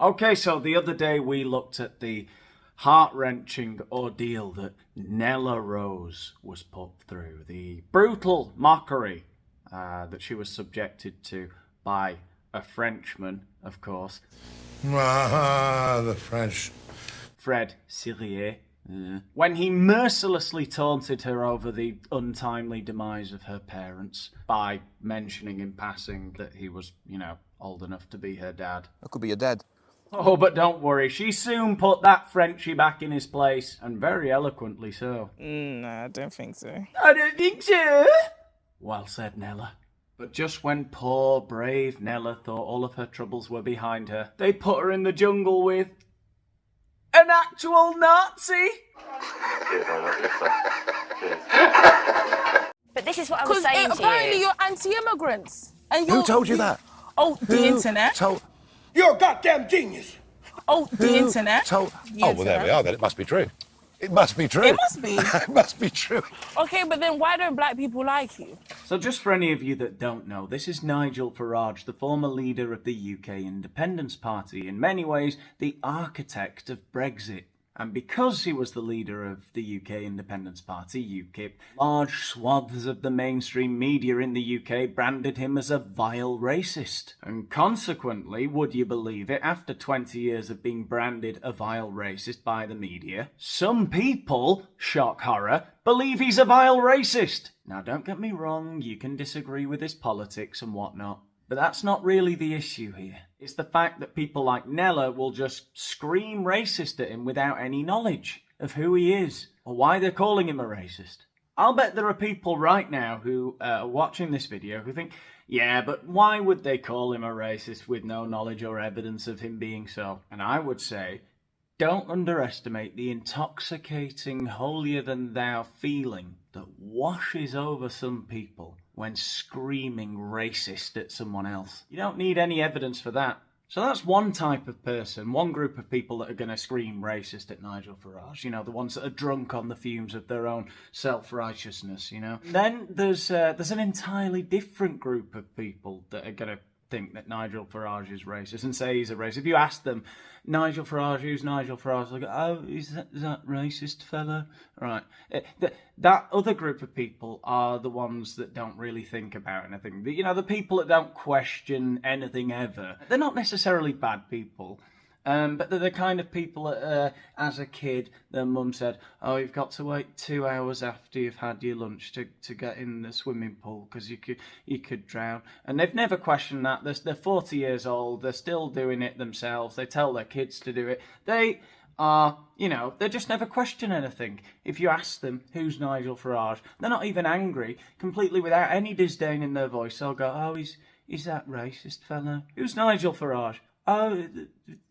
Okay, so the other day we looked at the heart-wrenching ordeal that Nella Rose was put through, the brutal mockery that she was subjected to by a Frenchman, of course. Ah, the French. Fred Sirier. When he mercilessly taunted her over the untimely demise of her parents by mentioning in passing that he was, old enough to be her dad. That could be your dad. Oh, but don't worry, she soon put that Frenchie back in his place, and very eloquently so. No, I don't think so. I don't think so. Well said, Nella. But just when poor, brave Nella thought all of her troubles were behind her, they put her in the jungle with an actual Nazi. But this is what I was saying to you. Apparently you're anti-immigrants. And Who told you that? Oh, the internet. You're a goddamn genius. Oh, the internet. Oh, well, there we are, then. It must be true. It must be true. It must be. It must be true. Okay, but then why don't black people like you? So just for any of you that don't know, this is Nigel Farage, the former leader of the UK Independence Party, in many ways the architect of Brexit. And because he was the leader of the UK Independence Party, UKIP, large swaths of the mainstream media in the UK branded him as a vile racist. And consequently, would you believe it, after 20 years of being branded a vile racist by the media, some people, shock horror, believe he's a vile racist. Now don't get me wrong, you can disagree with his politics and whatnot. But that's not really the issue here. It's the fact that people like Nella will just scream racist at him without any knowledge of who he is or why they're calling him a racist. I'll bet there are people right now who are watching this video who think, yeah, but why would they call him a racist with no knowledge or evidence of him being so? And I would say, don't underestimate the intoxicating, holier-than-thou feeling that washes over some people when screaming racist at someone else. You don't need any evidence for that. So that's one type of person, one group of people that are going to scream racist at Nigel Farage, the ones that are drunk on the fumes of their own self-righteousness, Then there's an entirely different group of people that are going to think that Nigel Farage is racist and say he's a racist. If you ask them, Nigel Farage, who's Nigel Farage? They'll go, oh, is that racist fella? Right. That other group of people are the ones that don't really think about anything. The people that don't question anything ever. They're not necessarily bad people. But they're the kind of people that, as a kid, their mum said, oh, you've got to wait 2 hours after you've had your lunch to get in the swimming pool because you could drown. And they've never questioned that. They're 40 years old. They're still doing it themselves. They tell their kids to do it. They are, they just never question anything. If you ask them, who's Nigel Farage, they're not even angry, completely without any disdain in their voice. They'll go, oh, is that racist fella? Who's Nigel Farage? Oh,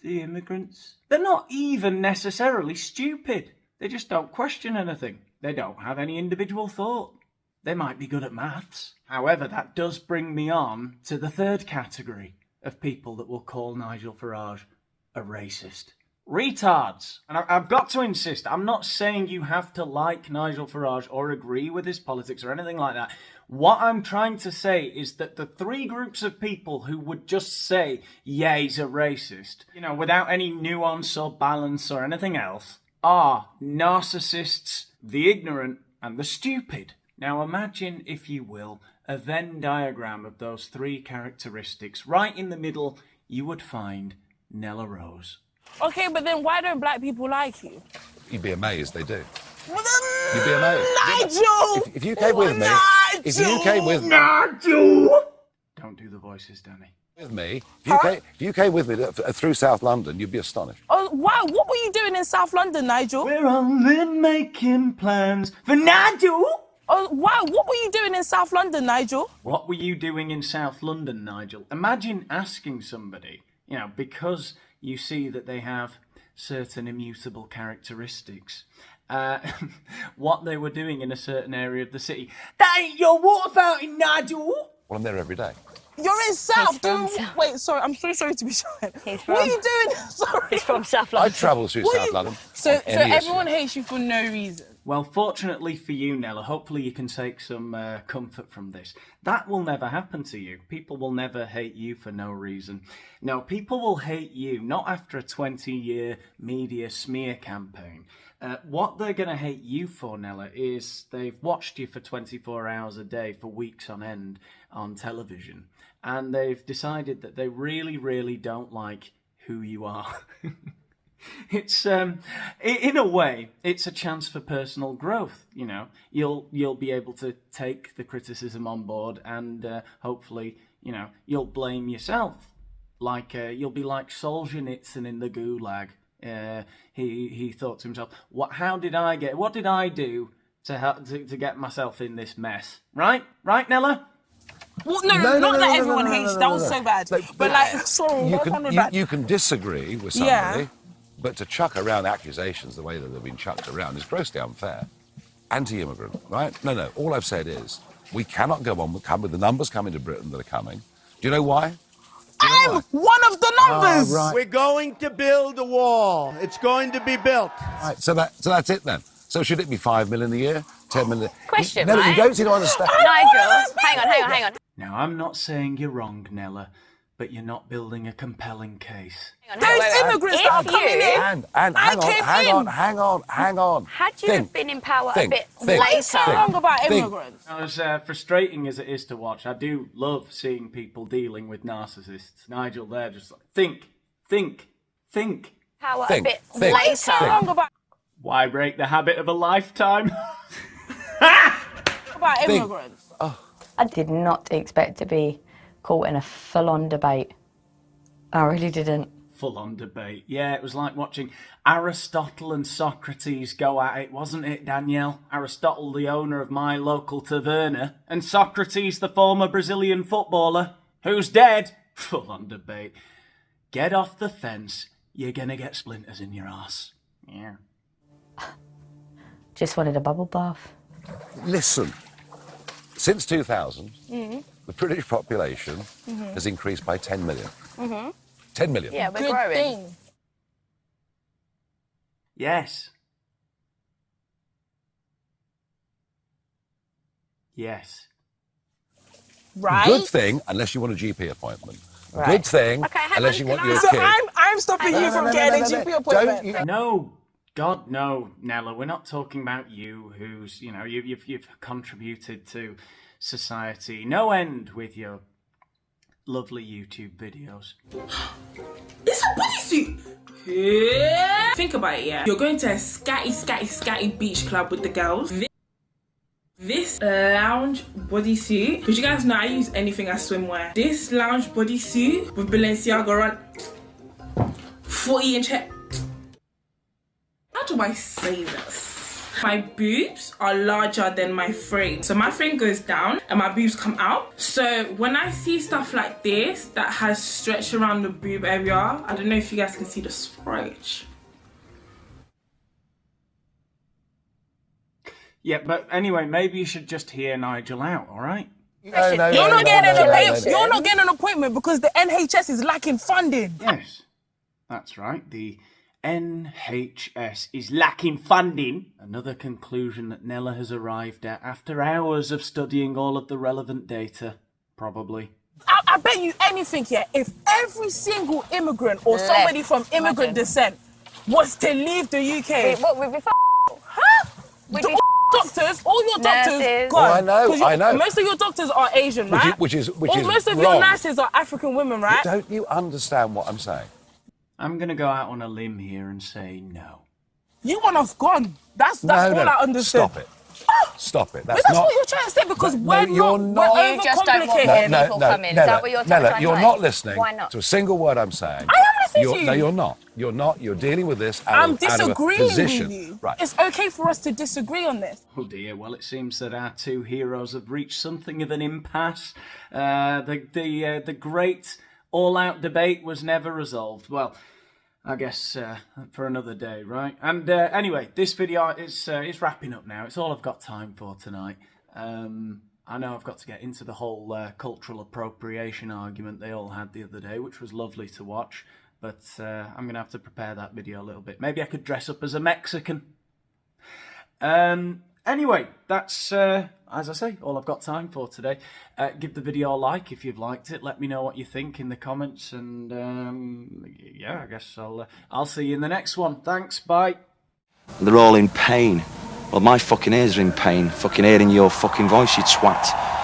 the immigrants. They're not even necessarily stupid. They just don't question anything. They don't have any individual thought. They might be good at maths. However, that does bring me on to the third category of people that will call Nigel Farage a racist. Retards. And I've got to insist, I'm not saying you have to like Nigel Farage or agree with his politics or anything like that. What I'm trying to say is that the three groups of people who would just say, yeah, he's a racist, without any nuance or balance or anything else, are narcissists, the ignorant, and the stupid. Now imagine, if you will, a Venn diagram of those three characteristics. Right in the middle, you would find Nella Rose. Okay, but then why don't black people like you? You'd be amazed they do. Well, You'd be amazed. Nigel! If you came with me... Nigel! If you came with me... Nigel! Don't do the voices, Danny. With me, if you came with me through South London, you'd be astonished. Oh, wow, what were you doing in South London, Nigel? We're only making plans for Nigel! Oh, wow, what were you doing in South London, Nigel? What were you doing in South London, Nigel? Imagine asking somebody, because you see that they have certain immutable characteristics, what they were doing in a certain area of the city. That ain't your water fountain, Nigel! Well, I'm there every day. You're in South. South. Wait, sorry, I'm so sorry to be short. What are you doing? Sorry. He's from South London. I travel through South London. So on any everyone issue. hates you for no reason. Well, fortunately for you, Nella, hopefully you can take some comfort from this. That will never happen to you. People will never hate you for no reason. No, people will hate you not after a 20-year media smear campaign. What they're going to hate you for, Nella, is they've watched you for 24 hours a day for weeks on end on television, and they've decided that they really, really don't like who you are. It's in a way, it's a chance for personal growth. You know, you'll be able to take the criticism on board, and hopefully, you know, you'll blame yourself. Like you'll be like Solzhenitsyn in the Gulag. He thought to himself, what did I do to get myself in this mess? Right, Nella? Well, no, not that everyone hates you. That was so bad. But like, sorry, you can disagree with somebody, but to chuck around accusations the way that they've been chucked around is grossly unfair. Anti-immigrant, right? No. All I've said is we cannot go on with the numbers coming to Britain that are coming. Do you know why? I'm one of the numbers. Right. We're going to build a wall. It's going to be built. Right, so that's it then. So should it be 5 million a year, 10 million? Question, Nella, right? you don't seem to understand. Nigel, hang on. Now, I'm not saying you're wrong, Nella, but you're not building a compelling case. Those immigrants that are coming in. And hang on. Had you been in power a bit What is so later? wrong about immigrants? As frustrating as it is to watch, I do love seeing people dealing with narcissists. Nigel there just like, think. Power Think, a bit think, later. What's so wrong about Why break the habit of a lifetime? immigrants? I did not expect to be caught in a full-on debate. I really didn't. Full-on debate. Yeah, it was like watching Aristotle and Socrates go at it, wasn't it, Danielle? Aristotle, the owner of my local taverna, and Socrates, the former Brazilian footballer, who's dead. Full-on debate. Get off the fence, you're gonna get splinters in your arse. Yeah. Just wanted a bubble bath. Listen, since 2000, the British population has increased by 10 million. 10 million. Yeah, we're Good growing. thing. Yes. Right? Good thing, unless you want a GP appointment. Right. Good thing, Okay, hang unless on, you want can your I- So kid. I'm stopping you from getting a GP appointment. Don't you... No, God, no, Nella. We're not talking about you, who's you've contributed to society no end with your lovely YouTube videos. It's a bodysuit. Yeah. Think about it, yeah. You're going to a scatty beach club with the girls. This lounge bodysuit, because you guys know I use anything as swimwear. This lounge bodysuit with Balenciaga on 40-inch hair. How do I say this? My boobs are larger than my frame. So my frame goes down and my boobs come out. So when I see stuff like this that has stretch around the boob area, I don't know if you guys can see the stretch. Yeah, but anyway, maybe you should just hear Nigel out, all right? You're not getting an appointment because the NHS is lacking funding. Yes, that's right. The NHS is lacking funding. Another conclusion that Nella has arrived at after hours of studying all of the relevant data, probably. I bet you anything here, if every single immigrant or somebody from immigrant descent was to leave the UK. What would be Doctors, all your doctors, Nurses. gone. Oh, 'Cause I know. Most of your doctors are Asian, right? Which is most of wrong. your nurses are African women, right? Don't you understand what I'm saying? I'm going to go out on a limb here and say no. You want us gone. That's all I understood. Stop it. Stop it. But That's that's not... what you're trying to say because we're you're not. we're You just don't want overcomplicated. more people come in. Is that what you're trying to Nella, you're say? not listening Why not? to a single word I'm saying. I am listening to you. No, you're not. You're not. You're dealing with this I'm out of a disagreeing position. with you. Right. It's okay for us to disagree on this. Oh dear, well it seems that our two heroes have reached something of an impasse. The great all-out debate was never resolved. Well, I guess for another day, right? And anyway, this video is wrapping up now. It's all I've got time for tonight. I know I've got to get into the whole cultural appropriation argument they all had the other day, which was lovely to watch. But I'm going to have to prepare that video a little bit. Maybe I could dress up as a Mexican. Anyway, that's, as I say, all I've got time for today. Give the video a like if you've liked it. Let me know what you think in the comments. And, yeah, I guess I'll see you in the next one. Thanks, bye. They're all in pain. Well, my fucking ears are in pain. Fucking hearing your fucking voice, you twat.